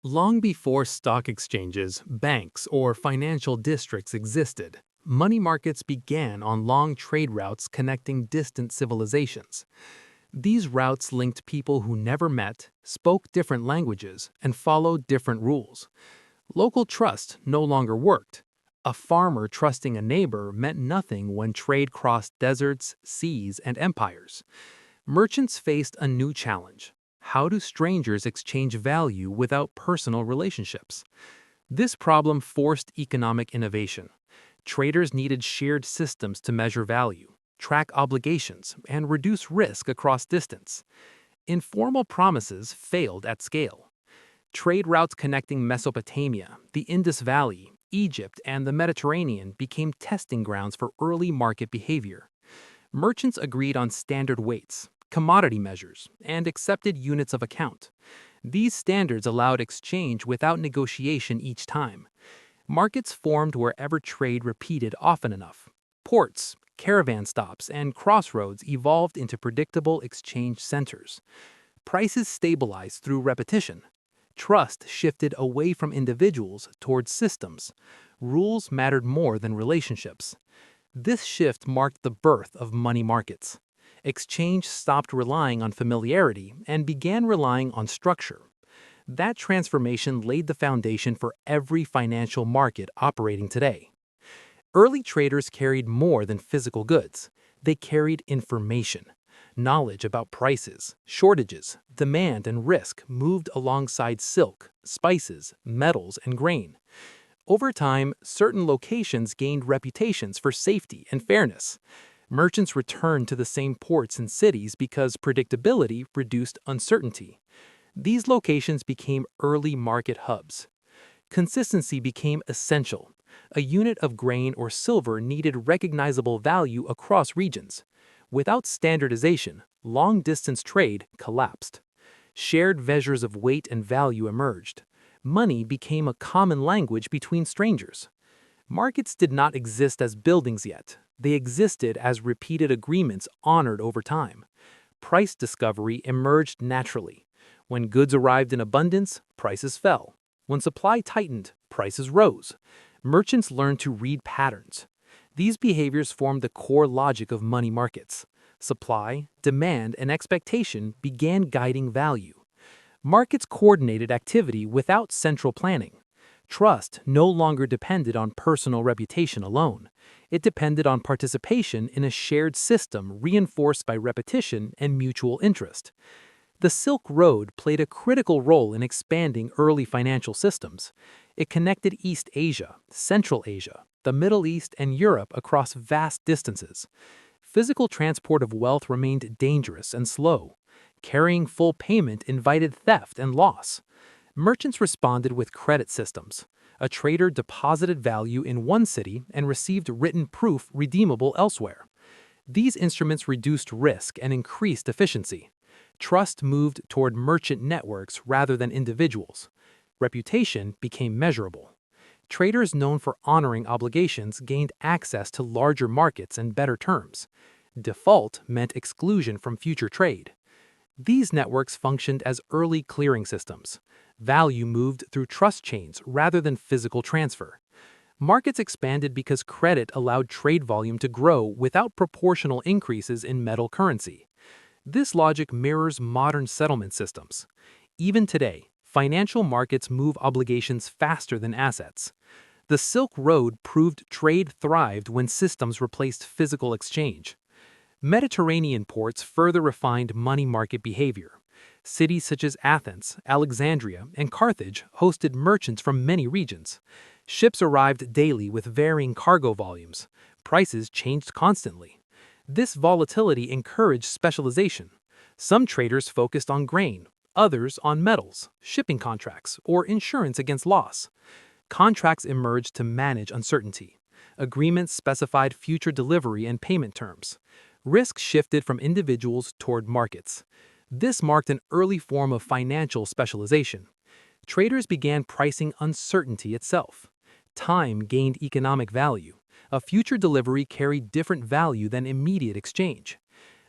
Long before stock exchanges, banks, or financial districts existed, money markets began on long trade routes connecting distant civilizations. These routes linked people who never met, spoke different languages, and followed different rules. Local trust no longer worked. A farmer trusting a neighbor meant nothing when trade crossed deserts, seas, and empires. Merchants faced a new challenge. How do strangers exchange value without personal relationships? This problem forced economic innovation. Traders needed shared systems to measure value, track obligations, and reduce risk across distance. Informal promises failed at scale. Trade routes connecting Mesopotamia, the Indus Valley, Egypt, and the Mediterranean became testing grounds for early market behavior. Merchants agreed on standard weights, commodity measures, and accepted units of account. These standards allowed exchange without negotiation each time. Markets formed wherever trade repeated often enough. Ports, caravan stops, and crossroads evolved into predictable exchange centers. Prices stabilized through repetition. Trust shifted away from individuals towards systems. Rules mattered more than relationships. This shift marked the birth of money markets. Exchange stopped relying on familiarity and began relying on structure. That transformation laid the foundation for every financial market operating today. Early traders carried more than physical goods. They carried information. Knowledge about prices, shortages, demand, and risk moved alongside silk, spices, metals, and grain. Over time, certain locations gained reputations for safety and fairness. Merchants returned to the same ports and cities because predictability reduced uncertainty. These locations became early market hubs. Consistency became essential. A unit of grain or silver needed recognizable value across regions. Without standardization, long-distance trade collapsed. Shared measures of weight and value emerged. Money became a common language between strangers. Markets did not exist as buildings yet. They existed as repeated agreements honored over time. Price discovery emerged naturally. When goods arrived in abundance, prices fell. When supply tightened, prices rose. Merchants learned to read patterns. These behaviors formed the core logic of money markets. Supply, demand, and expectation began guiding value. Markets coordinated activity without central planning. Trust no longer depended on personal reputation alone. It depended on participation in a shared system reinforced by repetition and mutual interest. The Silk Road played a critical role in expanding early financial systems. It connected East Asia, Central Asia, the Middle East, and Europe across vast distances. Physical transport of wealth remained dangerous and slow. Carrying full payment invited theft and loss. Merchants responded with credit systems. A trader deposited value in one city and received written proof redeemable elsewhere. These instruments reduced risk and increased efficiency. Trust moved toward merchant networks rather than individuals. Reputation became measurable. Traders known for honoring obligations gained access to larger markets and better terms. Default meant exclusion from future trade. These networks functioned as early clearing systems. Value moved through trust chains rather than physical transfer. Markets expanded because credit allowed trade volume to grow without proportional increases in metal currency. This logic mirrors modern settlement systems. Even today, financial markets move obligations faster than assets. The Silk Road proved trade thrived when systems replaced physical exchange. Mediterranean ports further refined money market behavior. Cities such as Athens, Alexandria, and Carthage hosted merchants from many regions. Ships arrived daily with varying cargo volumes. Prices changed constantly. This volatility encouraged specialization. Some traders focused on grain, others on metals, shipping contracts, or insurance against loss. Contracts emerged to manage uncertainty. Agreements specified future delivery and payment terms. Risk shifted from individuals toward markets. This marked an early form of financial specialization. Traders began pricing uncertainty itself. Time gained economic value. A future delivery carried different value than immediate exchange.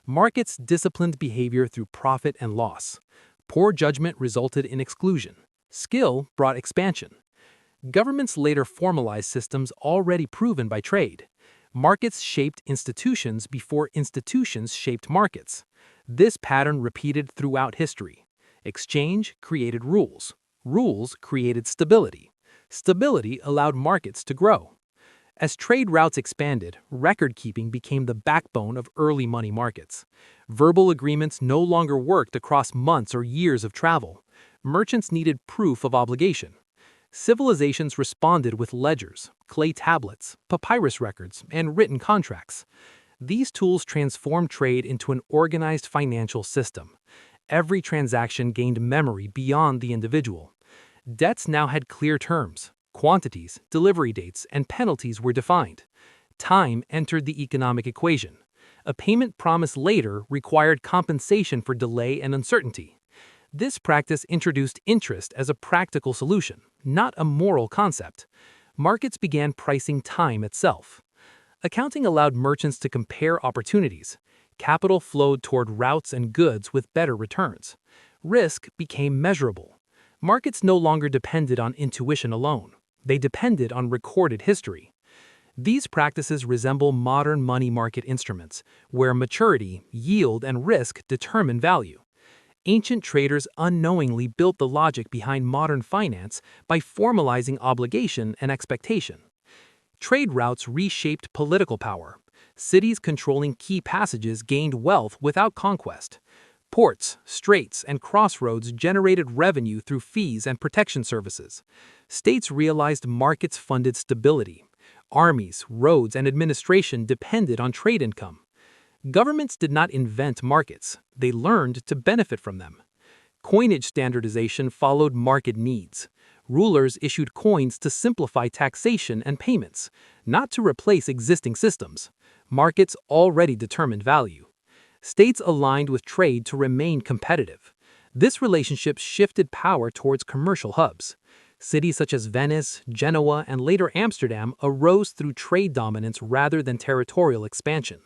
Markets disciplined behavior through profit and loss. Poor judgment resulted in exclusion. Skill brought expansion. Governments later formalized systems already proven by trade. Markets shaped institutions before institutions shaped markets. This pattern repeated throughout history. Exchange created rules. Rules created stability. Stability allowed markets to grow. As trade routes expanded, record-keeping became the backbone of early money markets. Verbal agreements no longer worked across months or years of travel. Merchants needed proof of obligation. Civilizations responded with ledgers, clay tablets, papyrus records, and written contracts. These tools transformed trade into an organized financial system. Every transaction gained memory beyond the individual. Debts now had clear terms. Quantities, delivery dates, and penalties were defined. Time entered the economic equation. A payment promised later required compensation for delay and uncertainty. This practice introduced interest as a practical solution, not a moral concept. Markets began pricing time itself. Accounting allowed merchants to compare opportunities. Capital flowed toward routes and goods with better returns. Risk became measurable. Markets no longer depended on intuition alone. They depended on recorded history. These practices resemble modern money market instruments, where maturity, yield, and risk determine value. Ancient traders unknowingly built the logic behind modern finance by formalizing obligation and expectation. Trade routes reshaped political power. Cities controlling key passages gained wealth without conquest. Ports, straits, and crossroads generated revenue through fees and protection services. States realized markets funded stability. Armies, roads, and administration depended on trade income. Governments did not invent markets, they learned to benefit from them. Coinage standardization followed market needs. Rulers issued coins to simplify taxation and payments, not to replace existing systems. Markets already determined value. States aligned with trade to remain competitive. This relationship shifted power towards commercial hubs. Cities such as Venice, Genoa, and later Amsterdam arose through trade dominance rather than territorial expansion.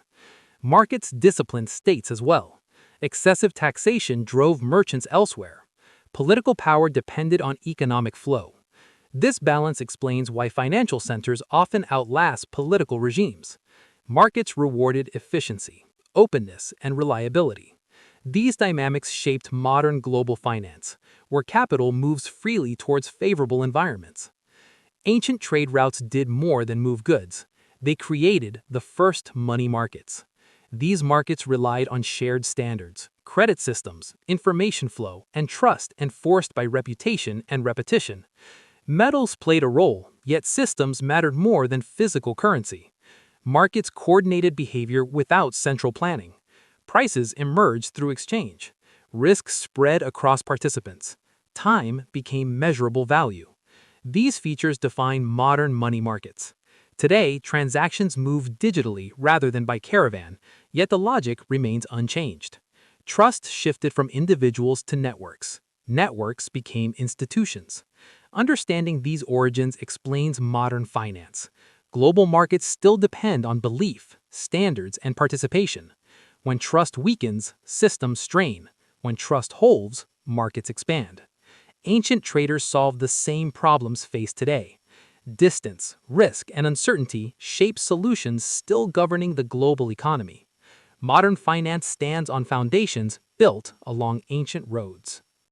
Markets disciplined states as well. Excessive taxation drove merchants elsewhere. Political power depended on economic flow. This balance explains why financial centers often outlast political regimes. Markets rewarded efficiency, openness, and reliability. These dynamics shaped modern global finance, where capital moves freely towards favorable environments. Ancient trade routes did more than move goods. They created the first money markets. These markets relied on shared standards, credit systems, information flow, and trust enforced by reputation and repetition. Metals played a role, yet systems mattered more than physical currency. Markets coordinated behavior without central planning. Prices emerged through exchange. Risk spread across participants. Time became measurable value. These features define modern money markets. Today, transactions move digitally rather than by caravan, yet the logic remains unchanged. Trust shifted from individuals to networks. Networks became institutions. Understanding these origins explains modern finance. Global markets still depend on belief, standards, and participation. When trust weakens, systems strain. When trust holds, markets expand. Ancient traders solved the same problems faced today. Distance, risk, and uncertainty shape solutions still governing the global economy. Modern finance stands on foundations built along ancient roads.